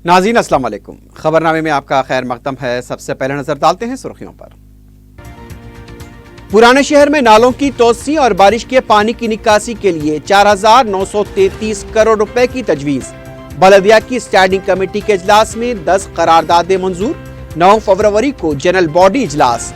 नाज़रीन अस्सलाम वालेकुम। खबरनामे में आपका खैर मकदम है। सबसे पहले नजर डालते हैं सुर्खियों पर। पुराने शहर में नालों की तोसी और बारिश के पानी की निकासी के लिए 4,933 करोड़ रुपए की तजवीज। बलदिया की स्टैंडिंग कमेटी के इजलास में 10 करारदादें मंजूर। 9 फरवरी को जनरल बॉडी इजलास।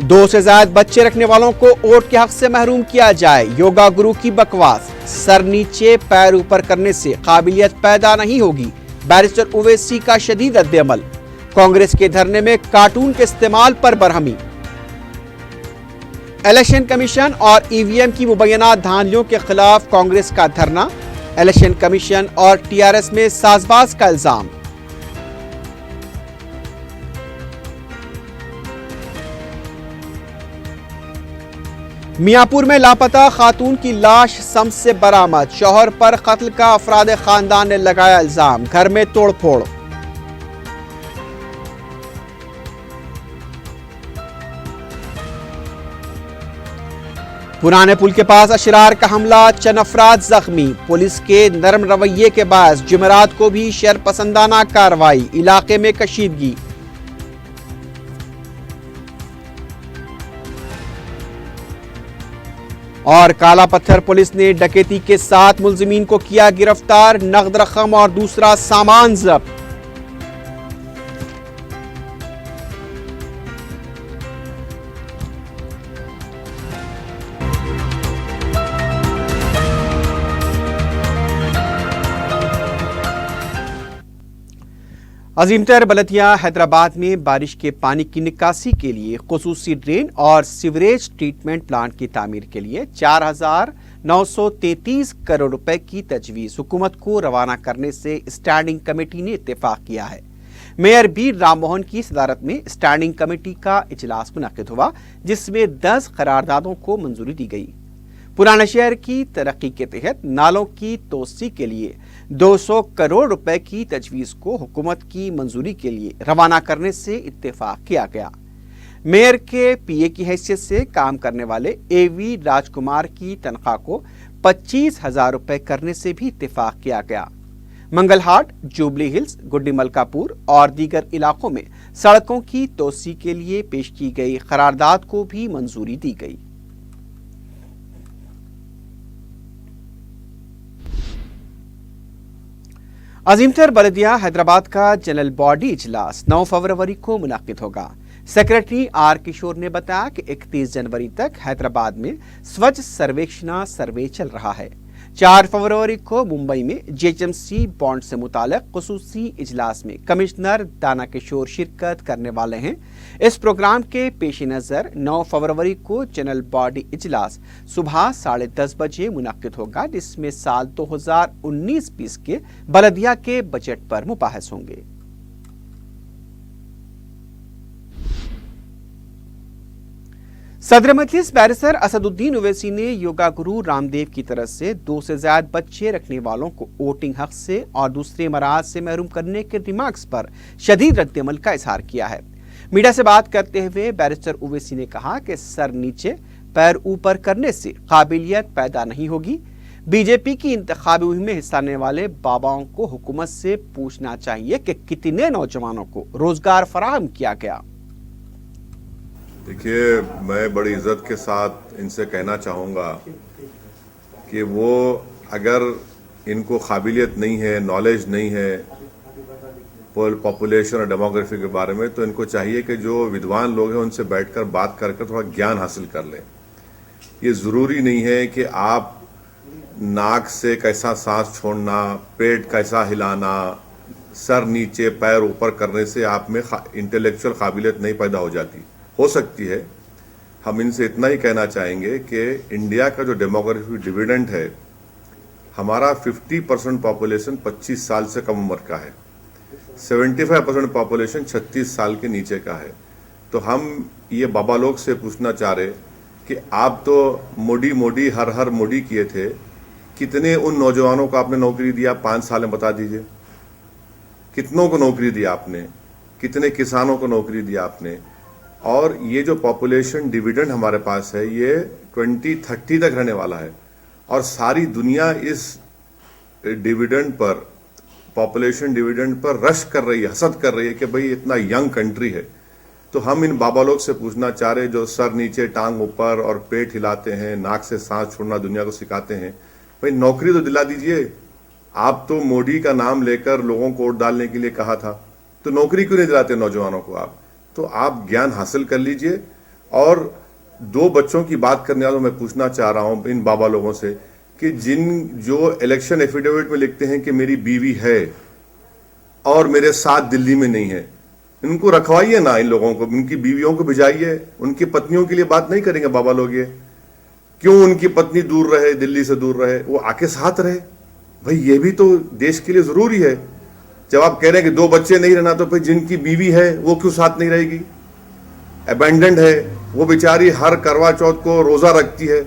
2 से ज्यादा बच्चे रखने वालों को वोट के हक से महरूम किया जाए। योगा गुरु की बकवास। सर नीचे पैर ऊपर करने से काबिलियत पैदा नहीं होगी। बैरिस्टर ओवैसी का शदीद रद्द-ए-अमल। कांग्रेस के धरने में कार्टून के इस्तेमाल पर बरहमी। इलेक्शन कमीशन और ईवीएम की मुबैना धांधलियों के खिलाफ कांग्रेस का धरना। इलेक्शन कमीशन और टीआरएस में साजबाज का इल्जाम। मियांपुर में लापता खातून की लाश शम्स से बरामद। शौहर पर कत्ल का अफराद खानदान ने लगाया इल्जाम। घर में तोड़फोड़। पुराने पुल के पास अशरार का हमला, चंद अफराद जख्मी। पुलिस के नरम रवैये के बायस जुमेरात को भी शर पसंदाना कार्रवाई। इलाके में कशीदगी। और काला पत्थर पुलिस ने डकैती के 7 मुलजिमीन को किया गिरफ्तार। नगद रकम और दूसरा सामान जब्त। अजीमतर बलदिया हैदराबाद में बारिश के पानी की निकासी के लिए खुसूसी ड्रेन और सीवरेज ट्रीटमेंट प्लांट की तामीर के लिए 4,933 करोड़ रुपए की तजवीज हुकूमत को रवाना करने से स्टैंडिंग कमेटी ने इत्तेफाक किया है। मेयर बी राम मोहन की सदारत में स्टैंडिंग कमेटी का इजलास मुनक्किद हुआ, जिसमें 10 करारदादों को मंजूरी दी गई। पुराने शहर की तरक्की के तहत नालों की तोसी के लिए 200 करोड़ रुपए की तजवीज को हुकूमत की मंजूरी के लिए रवाना करने से इत्तेफाक किया गया। मेयर के पीए की हैसियत से काम करने वाले एवी राजकुमार की तनख्वाह को 25,000 रुपए करने से भी इत्तेफाक किया गया। मंगलहाट, जुबली हिल्स, गुड्डी मलकापुर और दीगर इलाकों में सड़कों की तोसी के लिए पेश की गई करारदाद को भी मंजूरी दी गई। अजीमतर बलदिया हैदराबाद का जनरल बॉडी इजलास 9 फरवरी को मुनक्किद होगा। सेक्रेटरी आर किशोर ने बताया कि 31 जनवरी तक हैदराबाद में स्वच्छ सर्वेक्षण सर्वे चल रहा है। 4 फरवरी को मुंबई में जेएचएमसी बॉन्ड से मुतालिक खुसूसी इजलास में कमिश्नर दाना किशोर शिरकत करने वाले हैं। इस प्रोग्राम के पेश नज़र 9 फरवरी को जनरल बॉडी इजलास सुबह 10:30 बजे मुनक्किद होगा, जिसमें साल 2019-20 के बलदिया के बजट पर मुबाहिस होंगे। सदर मजलिस बैरिस्टर असदुद्दीन ओवैसी ने योगा गुरु रामदेव की तरफ से 2 से ज्यादा बच्चे रखने वालों को वोटिंग हक से और दूसरे मराज से महरूम करने के रिमार्क्स पर शदीद रद्द-ए-अमल का इजहार किया है। मीडिया से बात करते हुए बैरिस्टर ओवैसी ने कहा कि सर नीचे पैर ऊपर करने से काबिलियत पैदा नहीं होगी। बीजेपी की इंतखाबी मुहिम में हिस्सा लेने वाले बाबाओं को हुकूमत से पूछना चाहिए कि कितने नौजवानों को रोजगार फराहम किया गया। देखिए, मैं बड़ी इज्जत के साथ इनसे कहना चाहूँगा कि वो अगर इनको काबिलियत नहीं है, नॉलेज नहीं है पॉपुलेशन और डेमोग्राफी के बारे में, तो इनको चाहिए कि जो विद्वान लोग हैं उनसे बैठकर बात कर थोड़ा ज्ञान हासिल कर लें। ये ज़रूरी नहीं है कि आप नाक से कैसा सांस छोड़ना, पेट कैसा हिलाना, सर नीचे पैर ऊपर करने से आप में इंटेलेक्चुअल काबिलियत नहीं पैदा हो जाती। हो सकती है। हम इनसे इतना ही कहना चाहेंगे कि इंडिया का जो डेमोग्राफी डिविडेंड है, हमारा 50% पॉपुलेशन 25 साल से कम उम्र का है, 75% पॉपुलेशन 36 साल के नीचे का है। तो हम ये बाबा लोग से पूछना चाह रहे कि आप तो मोदी हर मोदी किए थे, कितने उन नौजवानों को आपने नौकरी दिया 5 साल में बता दीजिए। कितनों को नौकरी दिया आपने, कितने किसानों को नौकरी दिया आपने। और ये जो पॉपुलेशन डिविडेंड हमारे पास है ये 2030 तक रहने वाला है और सारी दुनिया इस डिविडेंड पर پاپولیشن ڈویڈنڈ پر رش کر رہی ہے, حسد کر رہی ہے کہ بھئی اتنا ینگ کنٹری ہے. تو ہم ان بابا لوگ سے پوچھنا چاہ رہے جو سر نیچے ٹانگ اوپر اور پیٹ ہلاتے ہیں, ناک سے سانس چھوڑنا دنیا کو سکھاتے ہیں, بھئی نوکری تو دلا دیجئے. آپ تو مودی کا نام لے کر لوگوں کو ووٹ ڈالنے کے لیے کہا تھا, تو نوکری کیوں نہیں دلاتے نوجوانوں کو آپ؟ تو آپ گیان حاصل کر لیجئے. اور 2 بچوں کی بات کرنے والوں میں پوچھنا چاہ رہا ہوں ان بابا لوگوں سے کہ جو الیکشن ایفیڈیوٹ میں لکھتے ہیں کہ میری بیوی ہے اور میرے ساتھ دلی میں نہیں ہے, ان کو رکھوائیے نا, ان لوگوں کو, ان کی بیویوں کو بھجائیے. ان کی پتنیوں کے لیے بات نہیں کریں گے بابا لوگ یہ کیوں ان کی پتنی دور رہے, دلی سے دور رہے, وہ آ کے ساتھ رہے. بھئی یہ بھی تو دیش کے لیے ضروری ہے. جب آپ کہہ رہے ہیں کہ 2 بچے نہیں رہنا, تو پھر جن کی بیوی ہے وہ کیوں ساتھ نہیں رہے گی؟ ابینڈنڈ ہے وہ بیچاری, ہر کروا چوتھ کو روزہ رکھتی ہے.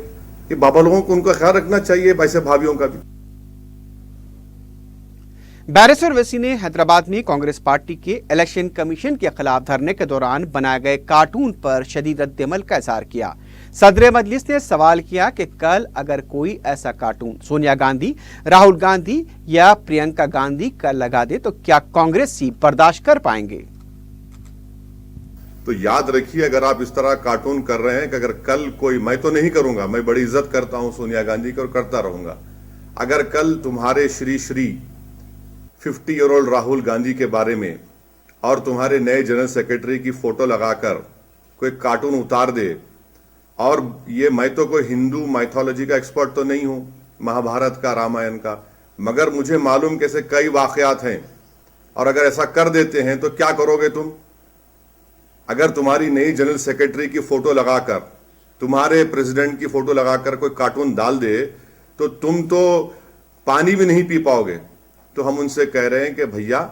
یہ بابا لوگوں کو ان کا خیال رکھنا چاہیے, ایسے بھابھیوں کا بھی. بیرسٹر اویسی نے حیدرآباد میں کانگریس پارٹی کے الیکشن کمیشن کے خلاف دھرنے کے دوران بنائے گئے کارٹون پر شدید رد عمل کا اظہار کیا. صدر مجلس نے سوال کیا کہ کل اگر کوئی ایسا کارٹون سونیا گاندھی, راہل گاندھی یا پرینکا گاندھی کا لگا دے تو کیا کانگریسی برداشت کر پائیں گے؟ تو یاد رکھیے, اگر آپ اس طرح کارٹون کر رہے ہیں کہ اگر کل کوئی, میں تو نہیں کروں گا, میں بڑی عزت کرتا ہوں سونیا گاندھی کی اور کرتا رہوں گا, اگر کل تمہارے شری 50-year-old راہل گاندھی کے بارے میں اور تمہارے نئے جنرل سیکرٹری کی فوٹو لگا کر کوئی کارٹون اتار دے, اور یہ, میں تو کوئی ہندو مائتھولوجی کا ایکسپرٹ تو نہیں ہوں, مہابھارت کا, رامائن کا, مگر مجھے معلوم کہ ایسے کئی واقعات ہیں, اور اگر ایسا کر دیتے ہیں تو کیا کرو گے تم؟ اگر تمہاری نئی جنرل سیکرٹری کی فوٹو لگا کر, تمہارے پریزیڈنٹ کی فوٹو لگا کر کوئی کارٹون ڈال دے تو تم تو پانی بھی نہیں پی پاؤ گے. تو ہم ان سے کہہ رہے ہیں کہ بھیا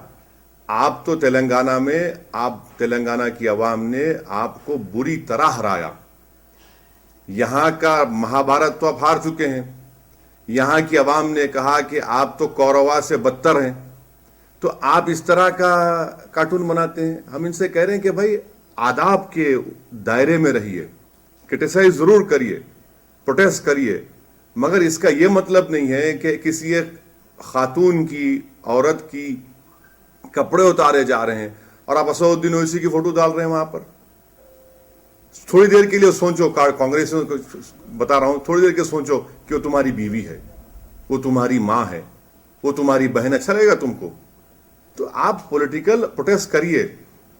آپ تو تلنگانہ میں, آپ تلنگانہ کی عوام نے آپ کو بری طرح ہرایا. یہاں کا مہابھارت تو آپ ہار چکے ہیں, یہاں کی عوام نے کہا کہ آپ تو کوروا سے بدتر ہیں, تو آپ اس طرح کا کارٹون بناتے ہیں. ہم ان سے کہہ رہے ہیں کہ بھائی آداب کے دائرے میں رہیے, کرٹیسائز ضرور کریے, پروٹیسٹ کریے, مگر اس کا یہ مطلب نہیں ہے کہ کسی ایک خاتون کی, عورت کی کپڑے اتارے جا رہے ہیں اور آپ اسدالدین اویسی کی فوٹو ڈال رہے ہیں وہاں پر. تھوڑی دیر کے لیے سوچو, کانگریس کو بتا رہا ہوں, تھوڑی دیر کے سوچو کہ وہ تمہاری بیوی ہے, وہ تمہاری ماں ہے, وہ تمہاری بہن, اچھا لگے گا تم کو؟ تو آپ پولیٹیکل پروٹیسٹ کریے.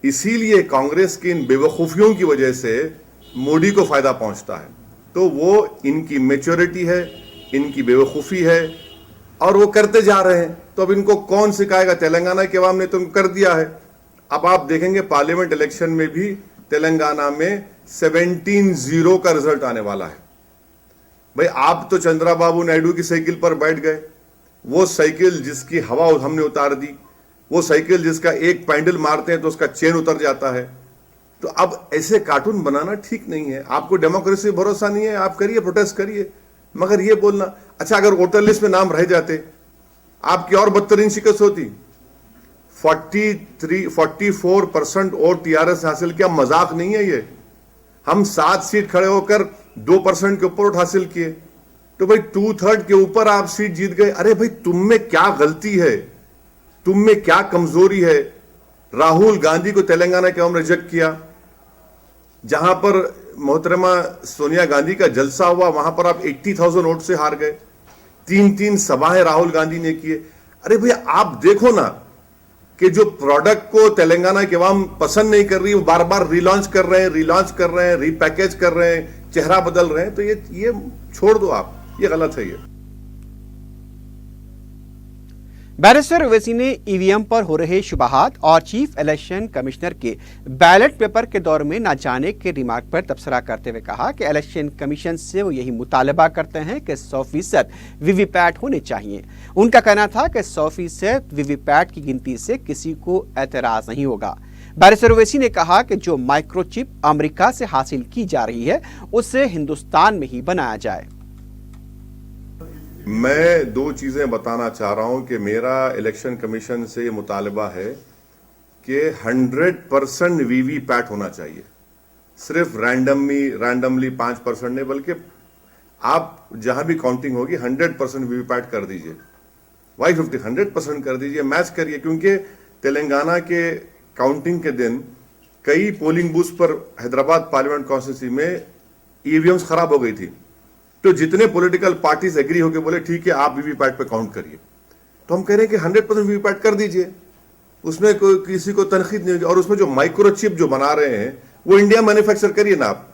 اسی لیے کانگریس کی ان بے وقوفیوں کی وجہ سے مودی کو فائدہ پہنچتا ہے. تو وہ ان کی میچورٹی ہے, ان کی بے وقوفی ہے, اور وہ کرتے جا رہے ہیں. تو اب ان کو کون سکھائے گا؟ تلنگانہ کی عوام نے تو کر دیا ہے. اب آپ دیکھیں گے پارلیمنٹ الیکشن میں بھی تلنگانہ میں 17-0 کا رزلٹ آنے والا ہے. بھئی آپ تو چندرا بابو نائیڈو کی سائیکل پر بیٹھ گئے, وہ سائیکل جس کی ہوا ہم نے اتار دی, وہ سائیکل جس کا ایک پینڈل مارتے ہیں تو اس کا چین اتر جاتا ہے. تو اب ایسے کارٹون بنانا ٹھیک نہیں ہے. آپ کو ڈیموکریسی بھروسہ نہیں ہے, آپ کریے, پروٹیسٹ کریے, مگر یہ بولنا, اچھا اگر ووٹر لسٹ میں نام رہ جاتے آپ کی اور بدترین شکست ہوتی. 44% ووٹ ٹی آر ایس حاصل کیا, مذاق نہیں ہے یہ. ہم 7 سیٹ کھڑے ہو کر 2% کے اوپر ووٹ حاصل کیے, تو بھائی 2/3 کے اوپر آپ سیٹ جیت گئے. ارے بھائی تم میں کیا غلطی ہے, تم میں کیا کمزوری ہے؟ راہل گاندھی کو تلنگانہ کے عوام نے ریجیکٹ کیا. جہاں پر محترمہ سونیا گاندھی کا جلسہ ہوا وہاں پر آپ 80,000 ووٹ سے ہار گئے. 3 سبھائیں راہل گاندھی نے کیے. ارے بھئی آپ دیکھو نا کہ جو پروڈکٹ کو تلنگانہ کے عوام پسند نہیں کر رہی, وہ بار بار ری لانچ کر رہے ہیں, ری پیکیج کر رہے ہیں, چہرہ بدل رہے ہیں. تو یہ چھوڑ دو آپ, یہ غلط ہے. یہ بیرسٹر اویسی نے ای وی ایم پر ہو رہے شبہات اور چیف الیکشن کمشنر کے بیلٹ پیپر کے دور میں نہ جانے کے ریمارک پر تبصرہ کرتے ہوئے کہا کہ الیکشن کمیشن سے وہ یہی مطالبہ کرتے ہیں کہ 100% وی وی پیٹ ہونے چاہیے. ان کا کہنا تھا کہ 100% وی وی پیٹ کی گنتی سے کسی کو اعتراض نہیں ہوگا. بیرسٹر اویسی نے کہا کہ جو مائکرو چپ امریکہ سے حاصل کی جا رہی ہے اسے ہندوستان میں ہی بنایا جائے. میں 2 چیزیں بتانا چاہ رہا ہوں کہ میرا الیکشن کمیشن سے یہ مطالبہ ہے کہ 100% وی وی پیٹ ہونا چاہیے. صرف رینڈملی 5% نہیں, بلکہ آپ جہاں بھی کاؤنٹنگ ہوگی 100% وی وی پیٹ کر دیجئے. وائی 100% کر دیجئے, میچ کریے, کیونکہ تلنگانہ کے کاؤنٹنگ کے دن کئی پولنگ بوتھ پر حیدرآباد پارلیمنٹ کانسٹیٹوینسی میں ای وی ایمز خراب ہو گئی تھی, تو جتنے پولیٹیکل پارٹیز ایگری ہو کے بولے ٹھیک ہے آپ وی وی پیٹ پہ کاؤنٹ کریے, تو ہم کہہ رہے ہیں کہ 100% وی وی پیٹ کر دیجئے, اس میں کوئی کسی کو تنقید نہیں ہوگی. اور اس میں جو مائکرو چپ جو بنا رہے ہیں وہ انڈیا مینوفیکچر کریے نا, آپ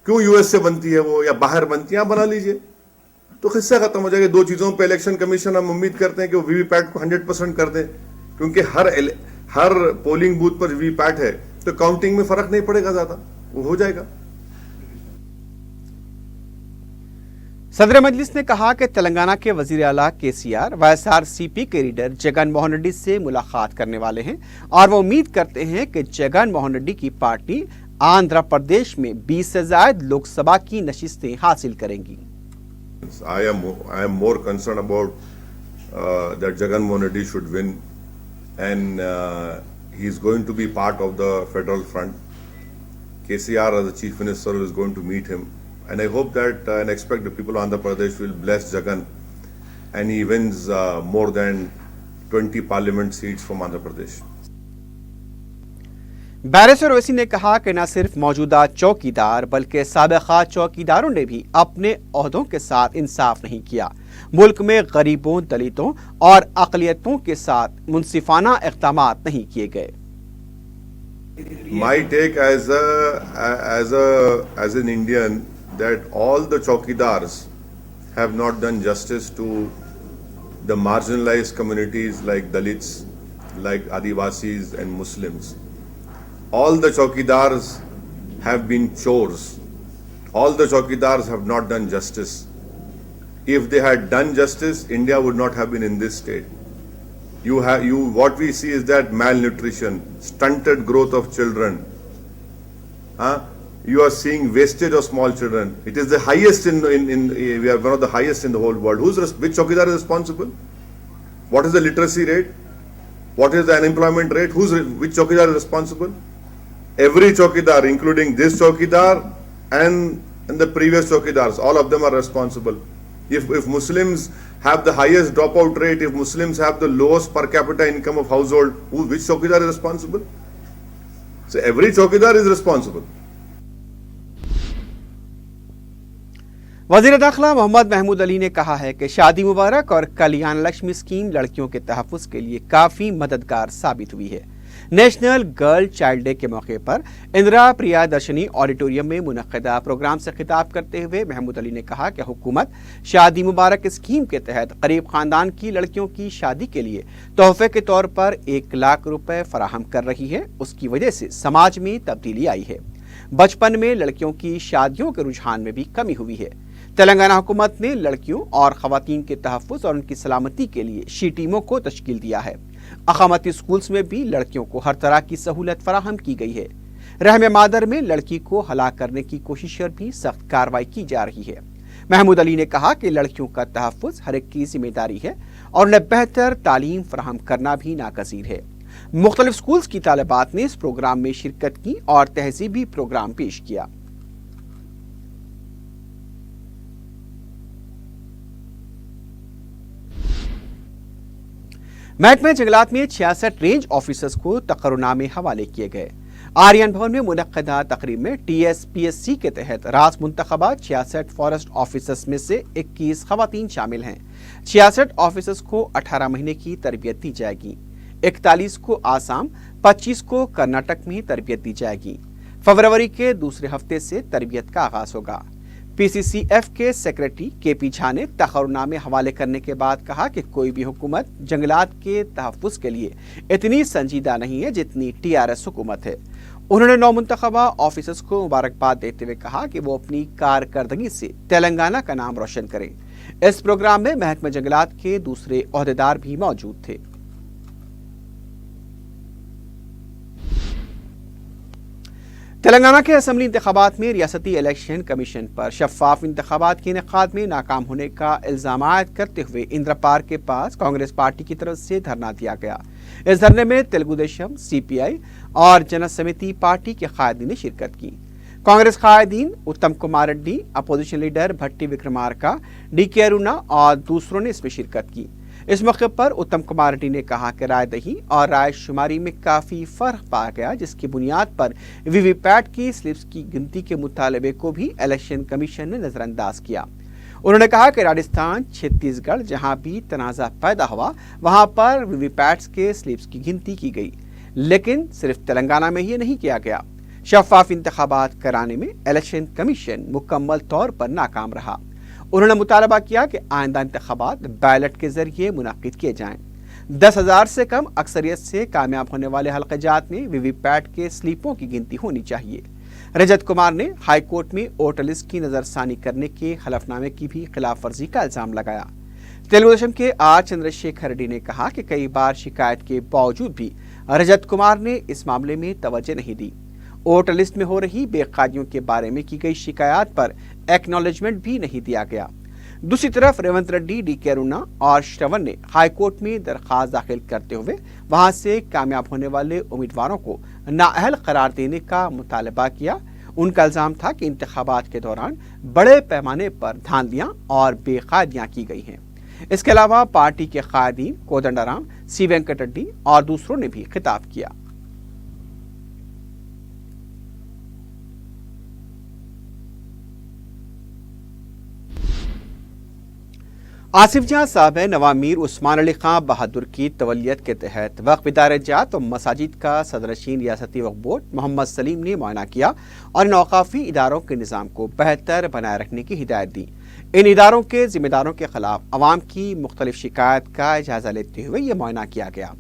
کیوں یو ایس سے بنتی ہے وہ یا باہر بنتی ہے, آپ بنا لیجئے, تو قصہ ختم ہو جائے گا. 2 چیزوں پہ الیکشن کمیشن ہم امید کرتے ہیں کہ وہ وی وی پیٹ کو 100% کر دیں, کیونکہ ہر پولنگ بوتھ پر وی وی پیٹ ہے تو کاؤنٹنگ میں فرق نہیں پڑے گا زیادہ, وہ ہو جائے گا. صدر مجلس نے کہا کہ تلنگانہ کے وزیر اعلیٰ KCR YSRCP کے لیڈر جگن موہن ریڈی سے ملاقات کرنے والے ہیں اور وہ امید کرتے ہیں کہ جگن موہن ریڈی کی پارٹی آندھرا پردیش میں 20 سے زائد لوک سبھا کی نشستیں حاصل کریں گی. I am more concerned about that Jagan Mohan Reddy should win, and he is going to be part of the federal front. KCR as the chief minister is going to meet him, and I hope that and expect the people of Andhra Pradesh will bless Jagan and he wins more than 20 parliament seats from Andhra Pradesh. Barrister Owaisi نے کہا کہ نہ صرف موجودہ چوکیدار بلکہ سابقہ چوکیداروں نے بھی اپنے عہدوں کے ساتھ انصاف نہیں کیا. ملک میں غریبوں, دلتوں اور اقلیتوں کے ساتھ منصفانہ اقدامات نہیں کیے گئے. My take as an Indian that all the chowkidars have not done justice to the marginalized communities like Dalits, like Adivasis and Muslims. All the chowkidars have been chores. All the chowkidars have not done justice. If they had done justice, India would not have been in this state. What we see is that malnutrition, stunted growth of children. You are seeing wastage of small children. It is the highest we are one of the highest in the whole world. Which chowkidar is responsible? What is the literacy rate? What is the unemployment rate? Which chowkidar is responsible? Every chowkidar, including this chowkidar and the previous chowkidars, all of them are responsible. If Muslims have the highest dropout rate, if Muslims have the lowest per capita income of household, which chowkidar is responsible? So every chowkidar is responsible. وزیر داخلہ محمد محمود علی نے کہا ہے کہ شادی مبارک اور کلیان Lakshmi scheme لڑکیوں کے تحفظ کے لیے کافی مددگار ثابت ہوئی ہے. نیشنل گرل چائلڈ ڈے کے موقع پر اندرا پریا درشنی آڈیٹوریم میں منعقدہ پروگرام سے خطاب کرتے ہوئے محمود علی نے کہا کہ حکومت شادی مبارک اسکیم کے تحت غریب خاندان کی لڑکیوں کی شادی کے لیے تحفے کے طور پر 1 لاکھ روپے فراہم کر رہی ہے. اس کی وجہ سے سماج میں تبدیلی آئی ہے. بچپن میں لڑکیوں کی شادیوں کے رجحان میں بھی کمی ہوئی ہے. تلنگانہ حکومت نے لڑکیوں اور خواتین کے تحفظ اور ان کی سلامتی کے لیے شی ٹیموں کو تشکیل دیا ہے. اقامتی اسکولز میں بھی لڑکیوں کو ہر طرح کی سہولت فراہم کی گئی ہے. رحم مادر میں لڑکی کو ہلاک کرنے کی کوشش پر بھی سخت کارروائی کی جا رہی ہے. محمود علی نے کہا کہ لڑکیوں کا تحفظ ہر ایک کی ذمہ داری ہے اور انہیں بہتر تعلیم فراہم کرنا بھی ناگزیر ہے. مختلف اسکولز کی طالبات نے اس پروگرام میں شرکت کی اور تہذیبی پروگرام پیش کیا. محکمہ جنگلات میں 66 رینج آفیسرز کو تقررنامے حوالے کیے گئے. آرین بھون میں منعقدہ تقریب میں TSPSC کے تحت راست منتخبہ 66 فارسٹ آفیسرز میں سے 21 خواتین شامل ہیں. 66 آفیسرز کو 18 مہینے کی تربیت دی جائے گی. 41 کو آسام، 25 کو کرناٹک میں تربیت دی جائے گی. فروری کے دوسرے ہفتے سے تربیت کا آغاز ہوگا. PCCF کے سیکریٹری KP جھا نے تقررنامے حوالے کرنے کے بعد کہا کہ کوئی بھی حکومت جنگلات کے تحفظ کے لیے اتنی سنجیدہ نہیں ہے جتنی TRS حکومت ہے. انہوں نے نو منتخبہ آفیسرز کو مبارکباد دیتے ہوئے کہا کہ وہ اپنی کارکردگی سے تلنگانہ کا نام روشن کریں. اس پروگرام میں محکمہ جنگلات کے دوسرے عہدیدار بھی موجود تھے. تلنگانہ کے اسمبلی انتخابات میں ریاستی الیکشن کمیشن پر شفاف انتخابات کے انعقاد میں ناکام ہونے کا الزام عائد کرتے ہوئے اندرا پارک کے پاس کانگریس پارٹی کی طرف سے دھرنا دیا گیا. اس دھرنے میں تلگو دیشم، CPI اور جن سمیتی پارٹی کے قائدین نے شرکت کی. कांग्रेस कायदीन उत्तम कुमार रेड्डी, अपोजिशन लीडर भट्टी विक्रमार्का, DK अरुणा और दूसरों ने इसमें शिरकत की। इस मौके पर उत्तम कुमार रेड्डी ने कहा कि राय दही और राय शुमारी में काफी फर्क पाया गया, जिसकी बुनियाद पर वीवीपैट की स्लिप्स की गिनती के मुतालबे को भी इलेक्शन कमीशन ने नजरअंदाज किया। उन्होंने कहा कि राजस्थान, छत्तीसगढ़ जहां भी तनाजा पैदा हुआ वहां पर वीवीपैट्स के स्लिप्स की गिनती की गई, लेकिन सिर्फ तेलंगाना में ही नहीं किया गया। शफाफ इंतखाबात कराने में इलेक्शन कमीशन मुकम्मल तौर पर नाकाम रहा। उन्होंने मुतालबा किया कि आइंदा इंतखाबात बैलेट के जरिए मुनक्किद किए जाएं। 10,000 से कम अक्सरियत से कामयाब होने वाले हल्क़ाजात में वीवीपैट के स्लीपों की गिनती होनी चाहिए। रजत कुमार ने हाई कोर्ट में वोटर लिस्ट की नजरसानी करने के हलफनामे की भी खिलाफ वर्जी का इल्जाम लगाया। तेलुगु देशम के आर चंद्रशेखर रेड्डी ने कहा कि कई बार शिकायत के बावजूद भी रजत कुमार ने इस मामले में तवज्जो नहीं दी। वोटर लिस्ट में हो रही बेकायदियों के बारे में की गई शिकायत पर एक्नॉलेजमेंट भी नहीं दिया गया। दूसरी तरफ रेवंत रेड्डी, DK अरुणा और श्रवण ने हाईकोर्ट में दरखास्त दाखिल करते हुए वहां से कामयाब होने वाले उम्मीदवारों को नाअहल करार देने का मुतालबा किया। उनका इल्जाम था कि इंतखाबात के दौरान बड़े पैमाने पर धांधलियां और बेकायदियां की गई हैं। इसके अलावा पार्टी के कायदीन कोदंडाराम, C वेंकट रेड्डी और दूसरों ने भी खिताब किया। आसिफ जहां साहब नवाब मीर उस्मान अली खां बहादुर की तवलियत के तहत वक्फ इदारे जात और मसाजिद का सदरनशीन रियासती वक्फ बोर्ड मोहम्मद सलीम ने मुआयना किया और इन औकाफी इदारों के निज़ाम को बेहतर बनाए रखने की हिदायत दी। इन इदारों के जिम्मेदारों के खिलाफ अवाम की मुख्तलिफ शिकायत का जायजा लेते हुए यह मुआयना किया गया।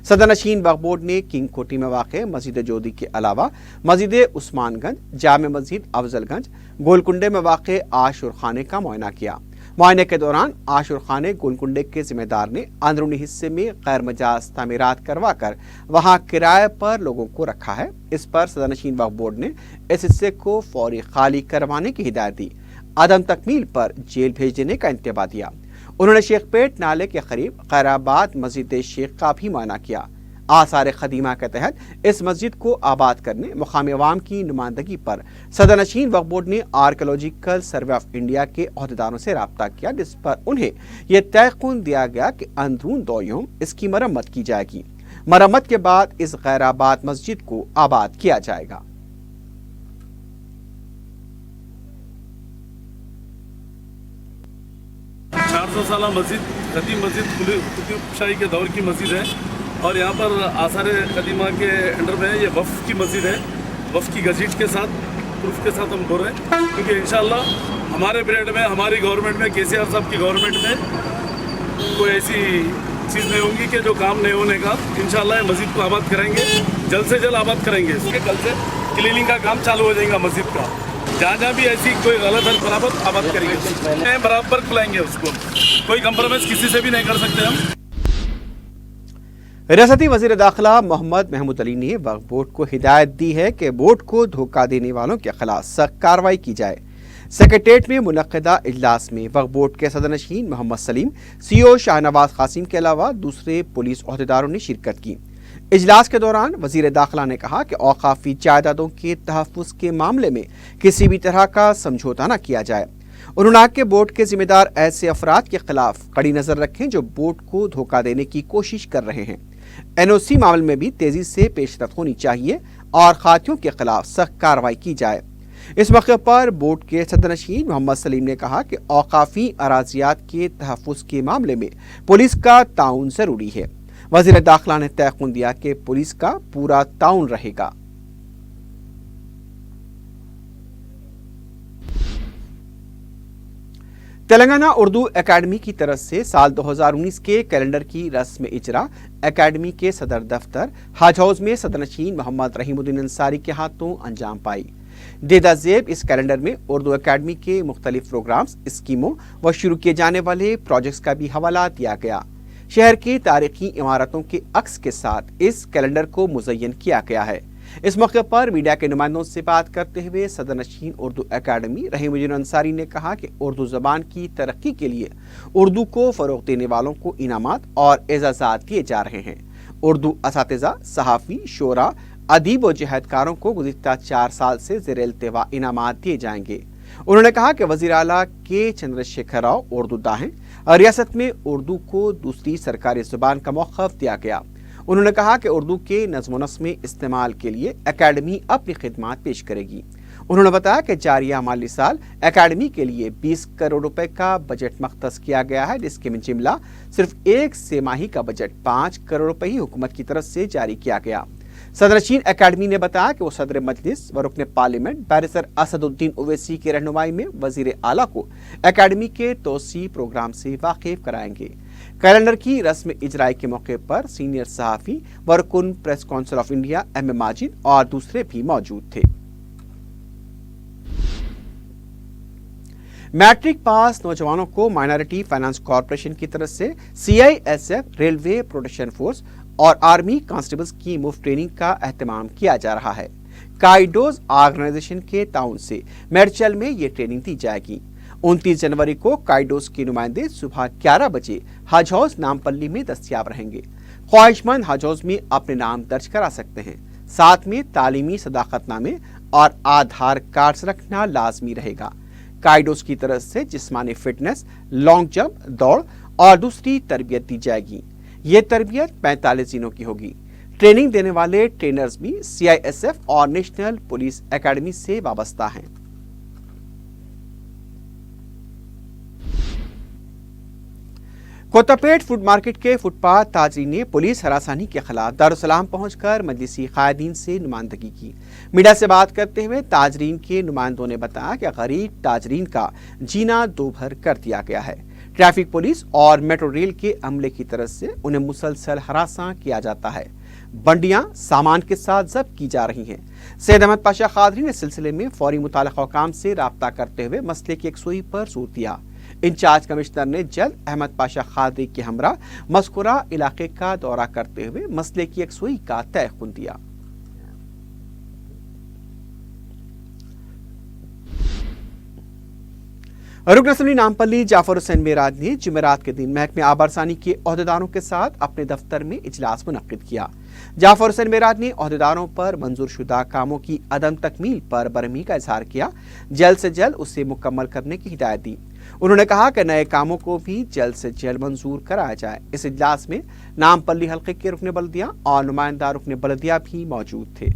सदरनशीन वक्फ बोर्ड ने किंग कोठी में वाक़ मस्जिद जोधी के अलावा मस्जिद उस्मानगंज, जामे मस्जिद अफजलगंज, गोलकुंडे में वाक़ आशुर खाने का मुआयना किया। मुआयने के दौरान आशुर खाने गोलकुंडे के जिम्मेदार ने अंदरूनी हिस्से में गैर मजाज तामीरात करवा कर वहां किराए पर लोगों को रखा है। इस पर सदरनशीन वक्फ बोर्ड ने इस हिस्से को फौरी खाली करवाने की हिदायत दी। अदम तकमील पर जेल भेज देने का इंतबा दिया। उन्होंने शेखपेट नाले के करीब खैराबाद मस्जिद शेख का भी मुआयना किया। आसार खदीमा के तहत इस मस्जिद को आबाद करने मुकामी अवाम की नुमाइंदगी पर सदरनशीन वक्फ बोर्ड ने आर्कियोलॉजिकल सर्वे ऑफ इंडिया के अहदेदारों से राब्ता किया, जिस पर उन्हें यह तयक़ुन दिया गया कि अंदरून 2 यूम इसकी मरम्मत की जाएगी। मरम्मत के बाद इस गैराबाद मस्जिद को आबाद किया जाएगा। साला मस्जिद कदीम मस्जिद कुतुब शाही के दौर की मस्जिद है और यहाँ पर आसार कदीमा के अंडर में ये वफ़ की मस्जिद है। वफ़ की गज़ीट के साथ प्रूफ के साथ हम बोल रहे हैं, क्योंकि इंशाअल्लाह हमारे पीरियड में, हमारी गवर्नमेंट में, KCR साहब की गवर्नमेंट में कोई ऐसी चीज़ नहीं होगी कि जो काम नहीं होने का। इंशाअल्लाह ये मस्जिद को आबाद करेंगे, जल्द से जल्द आबाद करेंगे। इसके कल से क्लीनिंग का काम चालू हो जाएगा मस्जिद का। जहाँ भी ऐसी कोई गलत है बराबर आबाद करेंगे, बराबर खुलाएंगे उसको। कोई कंप्रोमाइज किसी से भी नहीं कर सकते हम। रियासती वज़ीर दाखिला मोहम्मद महमूद अली ने वक्फ बोर्ड को हिदायत दी है कि बोर्ड को धोखा देने वालों के खिलाफ सख्त कार्रवाई की जाए। सेक्रेटेरिएट में मुनक्किदा इजलास में वक्फ बोर्ड के सदरनशीन मोहम्मद सलीम, CO शाहनवाज कासिम के अलावा दूसरे पुलिस ओहदेदारों ने शिरकत की। इजलास के दौरान वज़ीर दाखिला ने कहा कि औकाफी जायदादों के तहफ़्फ़ुज़ के मामले में किसी भी तरह का समझौता न किया जाए। उन्होंने कहा कि बोर्ड के जिम्मेदार ऐसे अफराद के खिलाफ कड़ी नजर रखें जो बोर्ड को धोखा देने की कोशिश कर रहे हैं। NOC मामले में भी तेजी से पेशरफ्त होनी चाहिए और खातियों के खिलाफ सख्त कार्रवाई की जाए। इस मौके पर बोर्ड के सदरनशीन मोहम्मद सलीम ने कहा कि औकाफी अराजियात के तहफ़्फ़ुज़ के मामले में पुलिस का ताउन जरूरी है। वज़ीर दाखिला ने तयक़ुन दिया कि पुलिस का पूरा ताउन रहेगा। तेलंगाना उर्दू एकेडमी की तरफ से साल 2019 के कैलेंडर की रस्म इजरा एकेडमी के सदर दफ्तर हज हाउस में सदरनशीन मोहम्मद रहीमुद्दीन अंसारी के हाथों अंजाम पाई। देदा ज़ेब इस कैलेंडर में उर्दू एकेडमी के मुख्तलिफ प्रोग्राम्स, स्कीमों व शुरू किए जाने वाले प्रोजेक्ट्स का भी हवाला दिया गया। शहर की तारीखी इमारतों के अक्स के साथ इस कैलेंडर को मुज़य्यन किया गया है। इस मौके पर मीडिया के नुमाइंदों से बात करते हुए सदरनशीन उर्दू एकेडमी रहीमुद्दीन अंसारी ने कहा कि उर्दू ज़बान की तरक्की के लिए उर्दू को फ़रोग़ देने वालों को इनामात और एज़ाज़ात दिए जा रहे हैं। उर्दू असातिज़ा, सहाफ़ी, शोरा, अदीब व जहदकारों को गुज़िश्ता 4 साल से ज़ेर इल्तिवा इनामात दिए जाएंगे। उन्होंने कहा कि वज़ीर आला के चंद्रशेखर राव उर्दू दां हैं और रियासत में उर्दू को दूसरी सरकारी ज़ुबान का मौक़िफ़ दिया गया। उन्होंने कहा कि उर्दू के नज़्म व नस्म इस्तेमाल के लिए अकेडमी अपनी खिदमात पेश करेगी। उन्होंने बताया कि जारिया माली साल अकेडमी के लिए 20 करोड़ रुपए का बजट मख्तस किया गया है, जिसके में जिमला सिर्फ एक सेमाही का बजट 5 करोड़ रुपए ही हुकूमत की तरफ से जारी किया गया। सदरनशीन अकेडमी ने बताया कि वो सदर मजलिस व रुकन पार्लियामेंट बैरिस्टर असदुद्दीन ओवैसी की रहनुमाई में वजीर आला को अकेडमी के तोसी प्रोग्राम से वाकिफ कराएंगे। कैलेंडर की रस्म इजराई के मौके पर सीनियर सहाफ़ी व रुकन press council of India M Majid और दूसरे भी मौजूद थे। मैट्रिक पास नौजवानों को माइनॉरिटी फाइनेंस कॉर्पोरेशन की तरफ से CISF, रेलवे प्रोटेक्शन फोर्स और आर्मी कांस्टेबल्स की मुफ्त ट्रेनिंग का एहतमाम किया जा रहा है। काइडोज ऑर्गेनाइजेशन के ताउन से मेरचल में ये ट्रेनिंग दी जाएगी। 29 जनवरी को काइडोज के नुमाइंदे सुबह 11 बजे हज हाउस नामपल्ली में दस्तयाब रहेंगे। ख्वाहिशमंद हज हाउस में अपने नाम दर्ज करा सकते हैं। साथ में तालीमी सदाकतनामे और आधार कार्ड रखना लाजमी रहेगा। काइडोज की तरफ से जिस्मानी फिटनेस, लॉन्ग जंप, दौड़ और दूसरी तरबियत दी जाएगी। ये तरबियत 45 दिनों की होगी। ट्रेनिंग देने वाले ट्रेनर्स भी CISF और नेशनल पुलिस एकेडमी से वाबस्ता हैं। कोतपेट फूड मार्केट के फुटपाथ ताजरीन ने पुलिस हरासानी के खिलाफ दारुसलाम पहुंचकर मजलिसी कायदीन से नुमाइंदगी की। मीडिया से बात करते हुए ताजरीन के नुमाइंदों ने बताया कि गरीब ताजरीन का जीना दोभर कर दिया गया है। ट्रैफिक पुलिस और मेट्रो रेल के अमले की तरफ से उन्हें मुसलसल हरासा किया जाता है। बंडियां सामान के साथ जब्त की जा रही हैं। सैयद अहमद पाशा कादरी ने सिलसिले में फौरी मुताल्लिक़ा हुकाम से राब्ता करते हुए मसले की यकसुई पर जोर दिया। इंचार्ज कमिश्नर ने जल्द अहमद पाशा कादरी के हमरा मज़कूरा इलाके का दौरा करते हुए मसले की यकसुई का तयक़ुन दिया। रुकन असम्बली नामपल्ली जाफर हुसैन मेराज ने जुमेरात के दिन महकमे आबरसानी के ओहदेदारों के साथ अपने दफ्तर में इजलास मुनक्किद किया। जाफर हुसैन मेराज ने ओहदेदारों पर मंजूर शुदा कामों की अदम तकमील पर बरहमी का इजहार किया। जल्द से जल्द उसे मुकम्मल करने की हिदायत दी। उन्होंने कहा कि नए कामों को भी जल्द से जल्द मंजूर कराया जाए। इस इजलास में नामपल्ली हल्के के रुकन बल्दिया और नुमाइंदा रुकन बल्दिया भी मौजूद थे।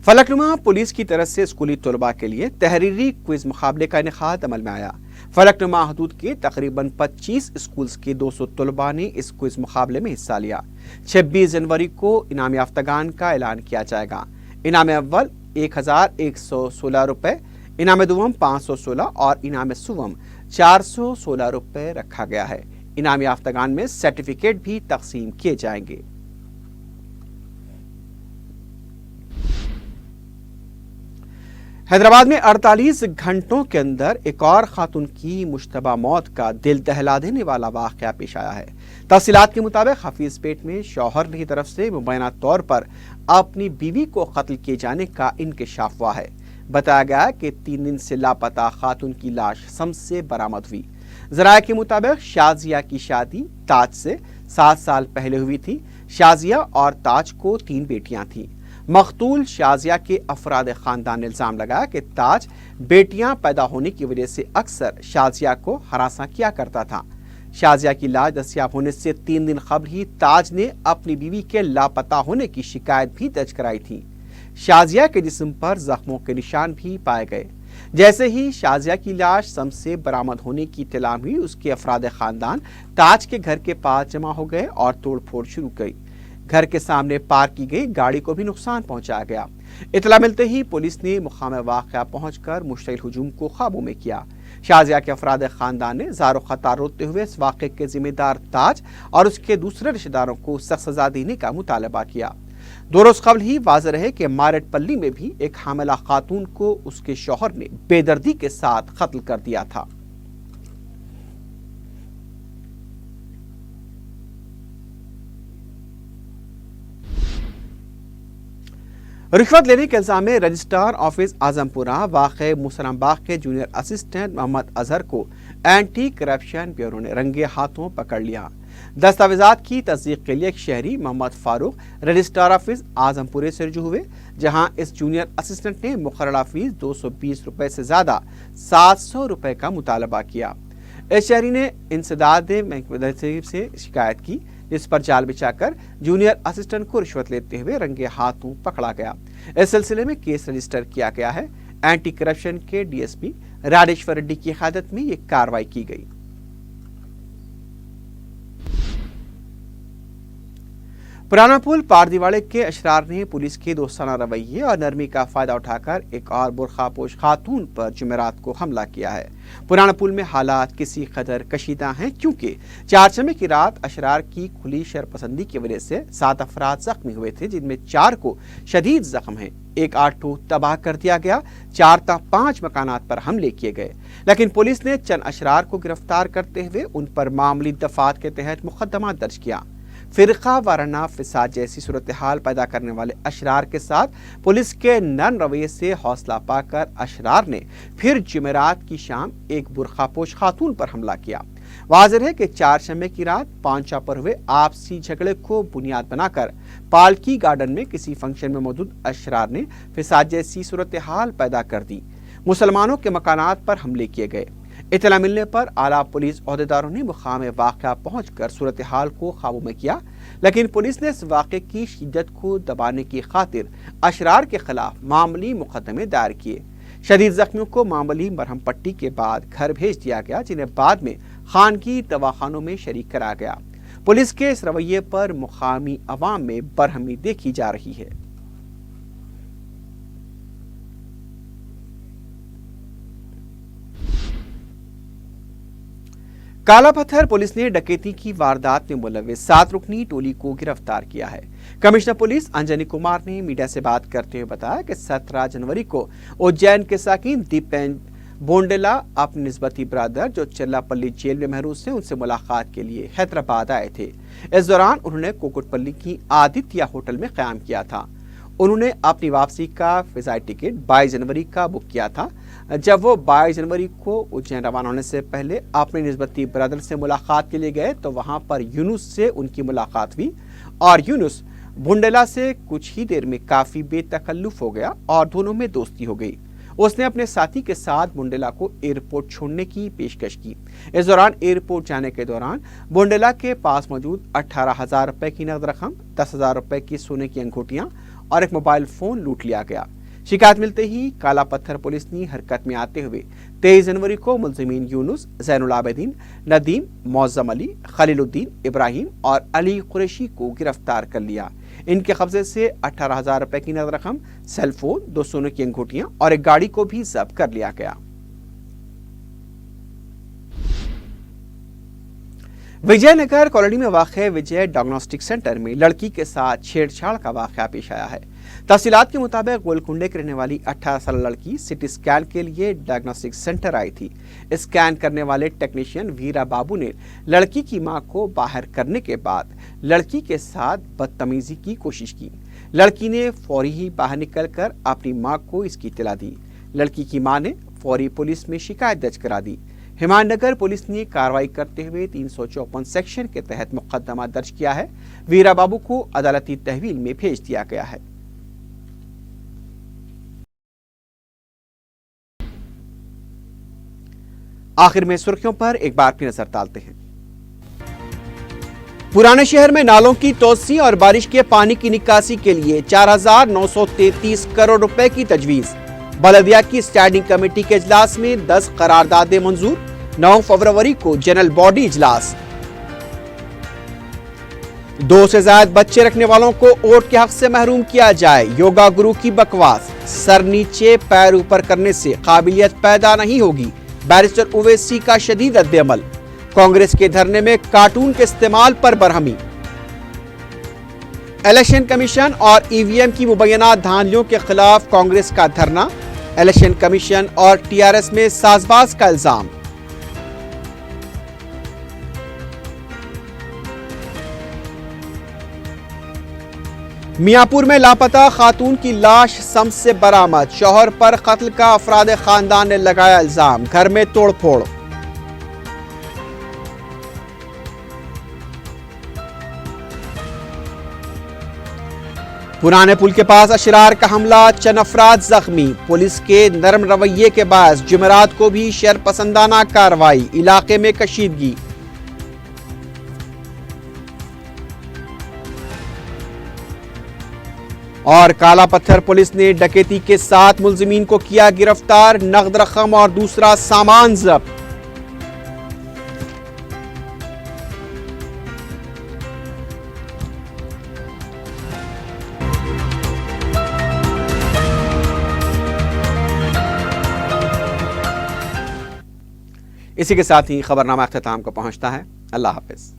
फलकनुमा पुलिस की तरफ से स्कूली तलबा के लिए तहरीरी क्विज मुकाबले का इनेकाद अमल में आया। फलकनुमा हदूद के तकरीबन 25 स्कूल्स के 200 तलबा ने इस क्विज मुकाबले में हिस्सा लिया। 26 जनवरी को इनाम याफ्तागान का ऐलान किया जाएगा। इनाम अव्वल 1116 रुपए, इनाम दुवम 516 और इनाम सुवम 416 रुपए रखा गया है। इनाम याफ्तागान में सर्टिफिकेट भी तकसीम किए जाएंगे। हैदराबाद में 48 घंटों के अंदर एक और खातून की मुश्तबा मौत का दिल दहला देने वाला वाक़या पेश आया है। तफसीलात के मुताबिक हफीज पेट में शौहर की तरफ से मुबैना तौर पर अपनी बीवी को कत्ल किए जाने का इंकशाफ हुआ है। बताया गया कि 3 दिन से लापता खातून की लाश शम से बरामद हुई। ज़राए के मुताबिक शाजिया की शादी ताज से 7 साल पहले हुई थी। शाजिया और ताज को 3 बेटियां थीं। मकतूल शाजिया के अफराद खानदान ने इल्जाम लगाया कि ताज बेटियां पैदा होने की वजह से अक्सर शाजिया को हरासा किया करता था। शाजिया की लाश दस्तयाब होने से 3 दिन कबल ही ताज ने अपनी बीवी के लापता होने की शिकायत भी दर्ज कराई थी। शाजिया के जिस्म पर जख्मों के निशान भी पाए गए। जैसे ही शाजिया की लाश शम से बरामद होने की इत्तला हुई, उसके अफराद खानदान ताज के घर के पास जमा हो गए और तोड़ फोड़ शुरू की। घर के सामने पार्क की गई गाड़ी को भी नुकसान पहुंचाया गया। इतला मिलते ही पुलिस ने मुकाम वाक़या पहुंचकर मुश्तइल हुजूम को काबू में किया। शाजिया के अफराद खानदान ने ज़ारो ख़तार रोकते हुए इस वाक़े के जिम्मेदार ताज और उसके दूसरे रिश्तेदारों को सख्त सजा देने का मुतालबा किया। 2 रोज कबल ही वाज़ेह रहे कि मारेटपल्ली में भी एक हामिला खातून को उसके शौहर ने बेदर्दी के साथ कत्ल कर दिया था। रिश्वत लेने के इल्जाम में रजिस्ट्रार ऑफिस आजमपुरा वाक़े मुसलमबाग के जूनियर असिस्टेंट मोहम्मद अजहर को एंटी करप्शन ब्यूरो ने रंगे हाथों पकड़ लिया। दस्तावेजात की तस्दीक के लिए एक शहरी मोहम्मद फारूक रजिस्ट्रार ऑफिस आजमपुरे से रुजू हुए, जहां इस जूनियर असिस्टेंट ने मुकर्ररा फीस 220 रुपए से ज्यादा 700 रुपए का मुतालबा किया। इस शहरी ने इंसदाद से शिकायत की, जिस पर जाल बिछाकर जूनियर असिस्टेंट को रिश्वत लेते हुए रंगे हाथों पकड़ा गया। इस सिलसिले में केस रजिस्टर किया गया है। एंटी करप्शन के डीएसपी राजेश्वर रेड्डी की क़यादत में ये कार्रवाई की गई। पुराना पुल पारदीवाड़े के अशरार ने पुलिस के दोस्ताना रवैये और नरमी का फायदा उठाकर एक और बुरखापोश खातून पर जुमेरात को हमला किया है। पुराना पुल में हालात किसी कदर कशीदा हैं, क्योंकि चारशंबे की रात अशरार की खुली शरपसंदी की वजह से 7 अफराद जख्मी हुए थे, जिनमें 4 को शदीद जख्म है। एक ऑटो तबाह कर दिया गया, 4 ता 5 मकानात पर हमले किए गए, लेकिन पुलिस ने चंद अशरार को गिरफ्तार करते हुए उन पर मामूली दफात के तहत मुकदमा दर्ज किया। फिरका वाराना फिसाद जैसी सूरत हाल पैदा करने वाले अशरार के साथ पुलिस के नरम रवैये से हौसला पाकर अशरार ने फिर जुमेरात की शाम एक बुरखापोश खातून पर हमला किया। वाज़ेह है कि चारशंबे की रात पांचा पर हुए आपसी झगड़े को बुनियाद बनाकर पालकी गार्डन में किसी फंक्शन में मौजूद अशरार ने फिसाद जैसी सूरत हाल पैदा कर दी। मुसलमानों के मकानात पर हमले किए गए। इत्तला मिलने पर आला पुलिस ओहदेदारों ने मुकाम वाक़या पहुंचकर सूरत हाल को काबू में किया, लेकिन पुलिस ने इस वाक़े की शिद्दत को दबाने की खातिर अशरार के खिलाफ मामूली मुकदमे दायर किए। शदीद जख्मियों को मामूली मरहम पट्टी के बाद घर भेज दिया गया, जिन्हें बाद में खानगी दवाखानों में शरीक कराया गया। पुलिस के इस रवैये पर मुकामी अवाम में बरहमी देखी जा रही है। काला पत्थर पुलिस ने डकैती की वारदात में मुलव्विस 7 रुकनी टोली को गिरफ्तार किया है। कमिश्नर पुलिस अंजनी कुमार ने मीडिया से बात करते हुए बताया कि 17 जनवरी को उज्जैन के साकिन दीपेन बोंडेला अपने निस्बती ब्रदर जो चिल्लापल्ली जेल में महरूस थे उनसे मुलाकात के लिए हैदराबाद आए थे। इस दौरान उन्होंने कोकुटपल्ली की आदित्य होटल में क़याम किया था। उन्होंने अपनी वापसी का फ़िज़ाई टिकट 22 जनवरी का बुक किया था। जब वो 22 जनवरी को उज्जैन रवाना होने से पहले अपने निस्बती ब्रदर से मुलाकात के लिए गए तो वहां पर यूनुस से उनकी मुलाकात हुई और यूनुस बुंडेला से कुछ ही देर में काफ़ी बेतकल्लुफ़ हो गया और दोनों में दोस्ती हो गई। उसने अपने साथी के साथ बुंडेला को एयरपोर्ट छोड़ने की पेशकश की। इस दौरान एयरपोर्ट जाने के दौरान बुंडेला के पास मौजूद 18,000 रुपए की नकद रकम, 10,000 रुपए की सोने की अंगूठियां और एक मोबाइल फोन लूट लिया गया। शिकायत मिलते ही काला पत्थर पुलिस ने हरकत में आते हुए 23 जनवरी को मुलजिमीन यूनुस, ज़ैनुल आबिदीन, नदीम, मौज़म अली, खलीलुद्दीन, इब्राहिम और अली कुरैशी को गिरफ्तार कर लिया। इनके कब्जे से 18,000 रुपए की नकद रकम, सेलफोन, 2 सोने की अंगूठियां और एक गाड़ी को भी जब्त कर लिया गया। विजयनगर कॉलोनी में वाक़े विजय डायग्नोस्टिक सेंटर में लड़की के साथ छेड़छाड़ का वाक़या पेश आया है। तफसीलात के मुताबिक गोलकुंडे की रहने वाली 18 साल लड़की सिटी स्कैन के लिए डायग्नोस्टिक सेंटर आई थी। स्कैन करने वाले टेक्नीशियन वीरा बाबू ने लड़की की मां को बाहर करने के बाद लड़की के साथ बदतमीजी की कोशिश की। लड़की ने फौरी ही बाहर निकलकर अपनी मां को इसकी इत्तला दी। लड़की की मां ने फौरी पुलिस में शिकायत दर्ज करा दी। हिमायतनगर पुलिस ने कार्रवाई करते हुए 354 सेक्शन के तहत मुकदमा दर्ज किया है। वीरा बाबू को अदालती तहवील में भेज दिया गया है। आखिर में सुर्खियों पर एक बार फिर नजर डालते हैं। पुराने शहर में नालों की तोसी और बारिश के पानी की निकासी के लिए 4,933 करोड़ रुपए की तजवीज। बलदिया की स्टैंडिंग कमेटी के इजलास में 10 करारदादें मंजूर। 9 फरवरी को जनरल बॉडी इजलास। 2 से ज्यादा बच्चे रखने वालों को वोट के हक से महरूम किया जाए। योगा गुरु की बकवास। सर नीचे पैर ऊपर करने से काबिलियत पैदा नहीं होगी। बैरिस्टर ओवैसी का शदीद रद्द-ए-अमल। कांग्रेस के धरने में कार्टून के इस्तेमाल पर बरहमी। इलेक्शन कमीशन और ईवीएम की मुबैना धांधलियों के खिलाफ कांग्रेस का धरना। इलेक्शन कमीशन और टीआरएस में साजबाज का इल्जाम। میاں پور میں لاپتہ خاتون کی لاش سمت سے برآمد، شوہر پر قتل کا افراد خاندان نے لگایا الزام، گھر میں توڑ پھوڑ۔ پرانے پل کے پاس اشرار کا حملہ، چند افراد زخمی، پولیس کے نرم رویے کے باعث جمعرات کو بھی شر پسندانہ کارروائی، علاقے میں کشیدگی۔ اور کالا پتھر پولیس نے ڈکیتی کے 7 ملزمین کو کیا گرفتار، نقد رقم اور دوسرا سامان ضبط۔ اسی کے ساتھ ہی خبرنامہ اختتام کو پہنچتا ہے۔ اللہ حافظ۔